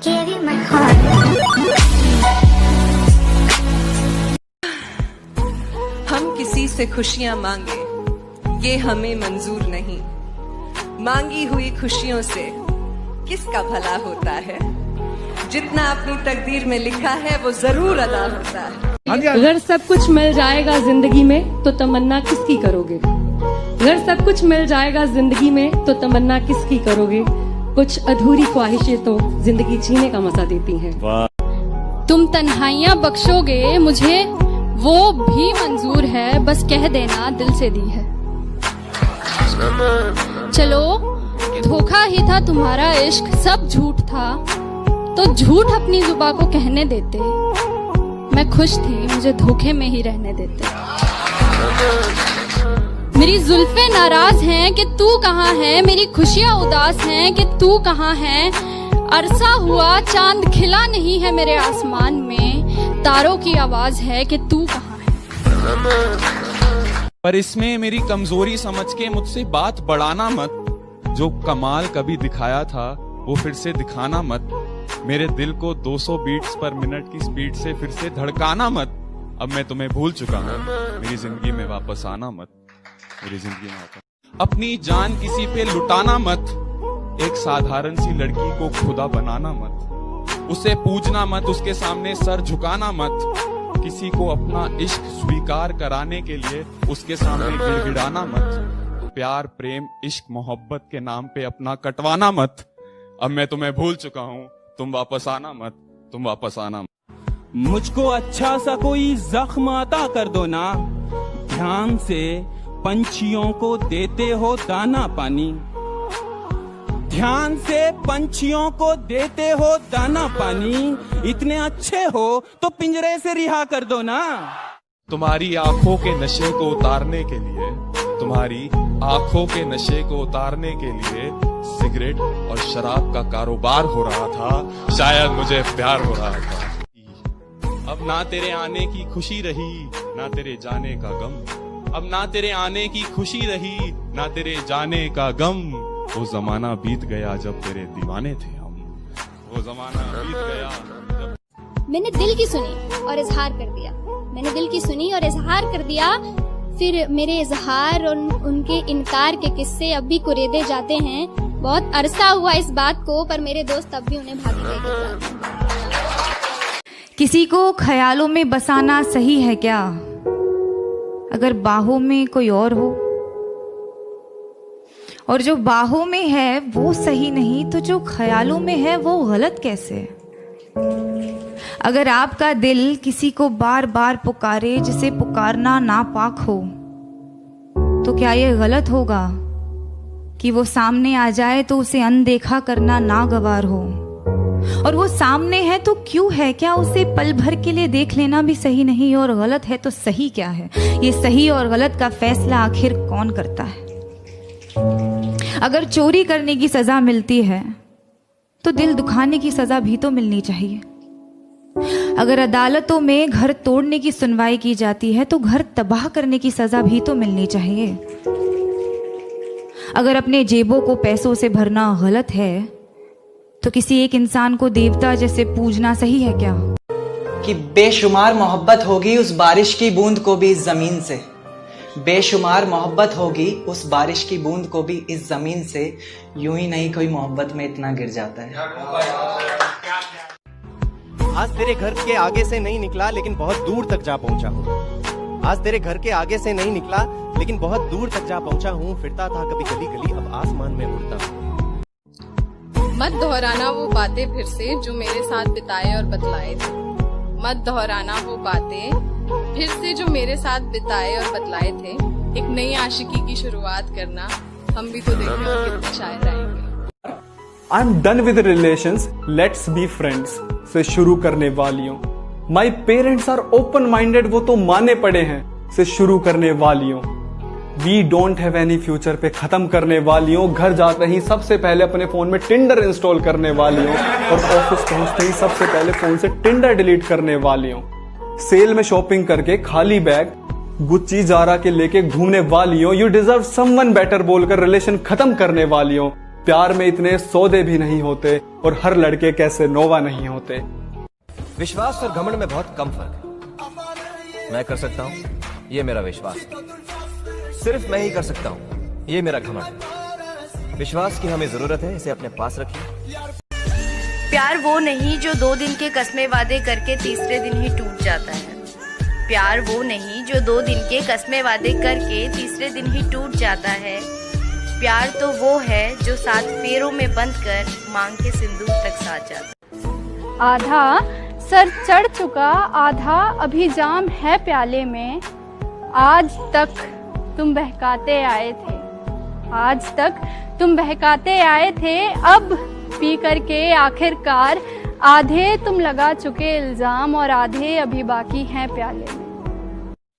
gave you my heart. हम किसी से खुशियां मांगे ये हमें मंजूर नहीं, मांगी हुई खुशियों से किसका भला होता है, जितना अपनी तकदीर में लिखा है वो जरूर अदा होता है। अगर सब कुछ मिल जाएगा जिंदगी में तो तमन्ना किसकी करोगे? अगर सब कुछ मिल जाएगा जिंदगी में तो तमन्ना किसकी करोगे? कुछ अधूरी ख्वाहिशें तो जिंदगी जीने का मजा देती हैं। तुम तन्हाइयाँ बख्शोगे मुझे वो भी मंजूर है, बस कह देना दिल से दी है। चलो धोखा ही था तुम्हारा इश्क, सब झूठ था तो झूठ अपनी जुबां को कहने देते। मैं खुश थी मुझे धोखे में ही रहने देते। मेरी जुल्फे नाराज हैं कि तू कहाँ है, मेरी खुशियाँ उदास हैं कि तू कहाँ है। अरसा हुआ चांद खिला नहीं है मेरे आसमान में, तारों की आवाज है कि तू कहाँ है। पर इसमें मेरी कमजोरी समझ के मुझसे बात बढ़ाना मत, जो कमाल कभी दिखाया था वो फिर से दिखाना मत। मेरे दिल को 200 बीट्स पर मिनट की स्पीड से फिर से धड़काना मत। अब मैं तुम्हें भूल चुका हूँ, मेरी जिंदगी में वापस आना मत, मेरी जिंदगी में वापस। अपनी जान किसी पे लुटाना मत, एक साधारण सी लड़की को खुदा बनाना मत। उसे पूजना मत, उसके सामने सर झुकाना मत। किसी को अपना इश्क स्वीकार कराने के लिए उसके सामने गिड़गिड़ाना मत। प्यार प्रेम इश्क मोहब्बत के नाम पे अपना कटवाना मत। अब मैं तुम्हें भूल चुका हूँ, तुम वापस आना मत, तुम वापस आना मत। मुझको अच्छा सा कोई जख्म अता कर दो ना, ध्यान से पंछियों को देते हो दाना पानी। ध्यान से पंछियों को देते हो दाना पानी, इतने अच्छे हो तो पिंजरे से रिहा कर दो ना। तुम्हारी आंखों के नशे को उतारने के लिए, तुम्हारी आंखों के नशे को उतारने के लिए सिगरेट और शराब का कारोबार हो रहा था, शायद मुझे प्यार हो रहा था। अब ना तेरे आने की खुशी रही ना तेरे जाने का गम, अब ना तेरे आने की खुशी रही ना तेरे जाने का गम। वो जमाना बीत गया जब तेरे दीवाने थे हम, वो जमाना बीत गया जब। मैंने दिल की सुनी और इजहार कर दिया, मैंने दिल की सुनी और इजहार कर दिया। फिर मेरे इजहार और उनके इनकार के किस्से अब भी कुरेदे जाते हैं। बहुत अरसा हुआ इस बात को, पर मेरे दोस्त अब भी उन्हें भाभी कहते हैं। किसी को ख्यालों में बसाना सही है क्या, अगर बाहों में कोई और हो? और जो बाहों में है वो सही नहीं तो जो ख्यालों में है वो गलत कैसे? अगर आपका दिल किसी को बार बार पुकारे जिसे पुकारना नापाक हो, तो क्या ये गलत होगा कि वो सामने आ जाए तो उसे अनदेखा करना नागवार हो? और वो सामने है तो क्यों है, क्या उसे पल भर के लिए देख लेना भी सही नहीं? और गलत है तो सही क्या है? ये सही और गलत का फैसला आखिर कौन करता है? अगर चोरी करने की सजा मिलती है तो दिल दुखाने की सजा भी तो मिलनी चाहिए। अगर अदालतों में घर तोड़ने की सुनवाई की जाती है तो घर तबाह करने की सजा भी तो मिलनी चाहिए। अगर अपने जेबों को पैसों से भरना गलत है तो किसी एक इंसान को देवता जैसे पूजना सही है क्या? कि बेशुमार मोहब्बत होगी उस बारिश की बूंद को भी इस जमीन से, बेशुमार मोहब्बत होगी उस बारिश की बूंद को भी इस जमीन से। यूं ही नहीं कोई मोहब्बत में इतना गिर जाता है। आज तेरे घर के आगे से नहीं निकला लेकिन बहुत दूर तक जा पहुंचा हूँ। आज तेरे घर के आगे से नहीं निकला लेकिन बहुत दूर तक जा पहुंचा हूँ। फिरता था कभी गली गली अब आसमान में उड़ता हूँ। मत दोहराना वो बातें फिर से जो मेरे साथ बिताए और बतलाए थे। मत दोहराना वो बातें फिर से जो मेरे साथ बिताए और बतलाए थे। एक नई आशिकी की शुरुआत करना, हम भी तो देखें और कितने शायर आएंगे। I am done with relations, let's be friends से शुरू करने वालियों। My parents are open minded, वो तो माने पड़े हैं से शुरू करने वालियों। We don't have any future पे खत्म करने वालियों। घर जाते ही सबसे पहले अपने फोन में टिंडर इंस्टॉल करने वालियों और ऑफिस पहुंचते ही सबसे पहले फोन से टिंडर डिलीट करने वालियों। सेल में शॉपिंग करके खाली बैग गुच्ची जारा के लेके घूमने वालियों। यू डिजर्व समवन बेटर बोलकर रिलेशन खत्म करने वालियों। प्यार में इतने सौदे भी नहीं होते और हर लड़के कैसे नोवा नहीं होते। विश्वास और घमंड में बहुत कम फर्क है। मैं कर सकता हूँ, ये मेरा विश्वास है। सिर्फ मैं ही कर सकता हूँ, ये मेरा घमंड है। विश्वास की हमें जरूरत है, इसे अपने पास रखिए। प्यार वो नहीं जो 2 दिन के कस्मे वादे करके तीसरे दिन ही टूट जाता है। प्यार वो नहीं जो 2 दिन के कस्मे वादे करके तीसरे दिन ही टूट जाता है। प्यार तो वो है जो 7 फेरों में बंद कर मांग के सिंदूर तक साथ जाता। आधा सर चढ़ चुका, आधा अभी जाम है प्याले में। आज तक तुम बहकाते आए थे, आज तक तुम बहकाते आए थे। अब पी करके आखिरकार आधे तुम लगा चुके इल्जाम और आधे अभी बाकी हैं प्याले में।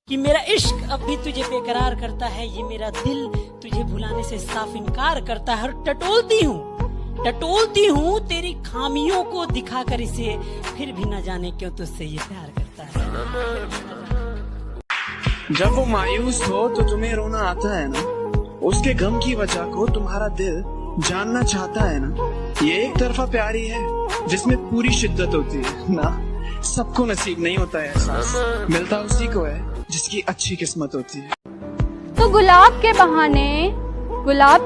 कि मेरा इश्क अब भी तुझे बेकरार करता है, ये मेरा दिल तुझे भुलाने से साफ इनकार करता है। और टटोलती हूँ तेरी खामियों को दिखाकर इसे, फिर भी न जाने क्यों तुझसे ये प्यार करता है। जब वो मायूस हो तो तुम्हें रोना आता है ना, उसके गम की वजह को तुम्हारा दिल जानना चाहता है ना। ये एक तरफा प्यार ही है जिसमें पूरी शिद्दत होती है ना। सबको नसीब नहीं होता है एहसास, मिलता उसी को है जिसकी अच्छी किस्मत होती है। तो गुलाब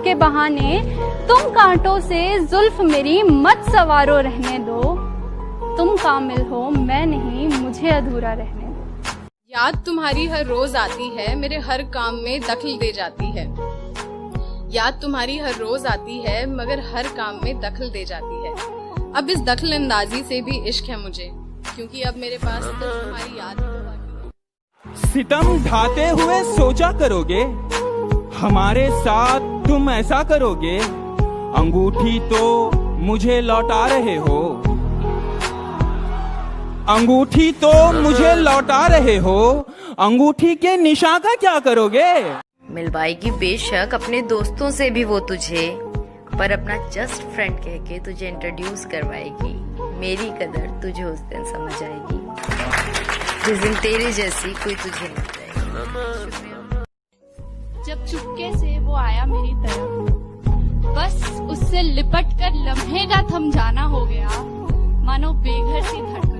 के बहाने तुम कांटों से जुल्फ मेरी मत सवारो रहने दो। तुम कामिल हो मैं नहीं, मुझे अधूरा रहने दो। याद तुम्हारी हर रोज आती है, मेरे हर काम में दखल दे जाती है। याद तुम्हारी हर रोज आती है मगर हर काम में दखल दे जाती है। अब इस दखल अंदाजी से भी इश्क है मुझे, क्योंकि अब मेरे पास तो तुम्हारी याद है। सितम ढाते हुए सोचा करोगे, हमारे साथ तुम ऐसा करोगे। अंगूठी तो मुझे लौटा रहे हो, अंगूठी तो मुझे लौटा रहे हो। अंगूठी के निशान का क्या करोगे? मिलवाएगी बेशक अपने दोस्तों से भी वो तुझे, पर अपना जस्ट फ्रेंड कह के तुझे इंट्रोड्यूस करवाएगी। मेरी कदर तुझे उस दिन समझ आएगी जिस दिन तेरे जैसी कोई तुझे मिल जाएगी। जब चुपके से वो आया मेरी तरफ, बस उससे लिपट कर लम्हे का थम जाना हो गया, मानो बेघर सी धड़कन।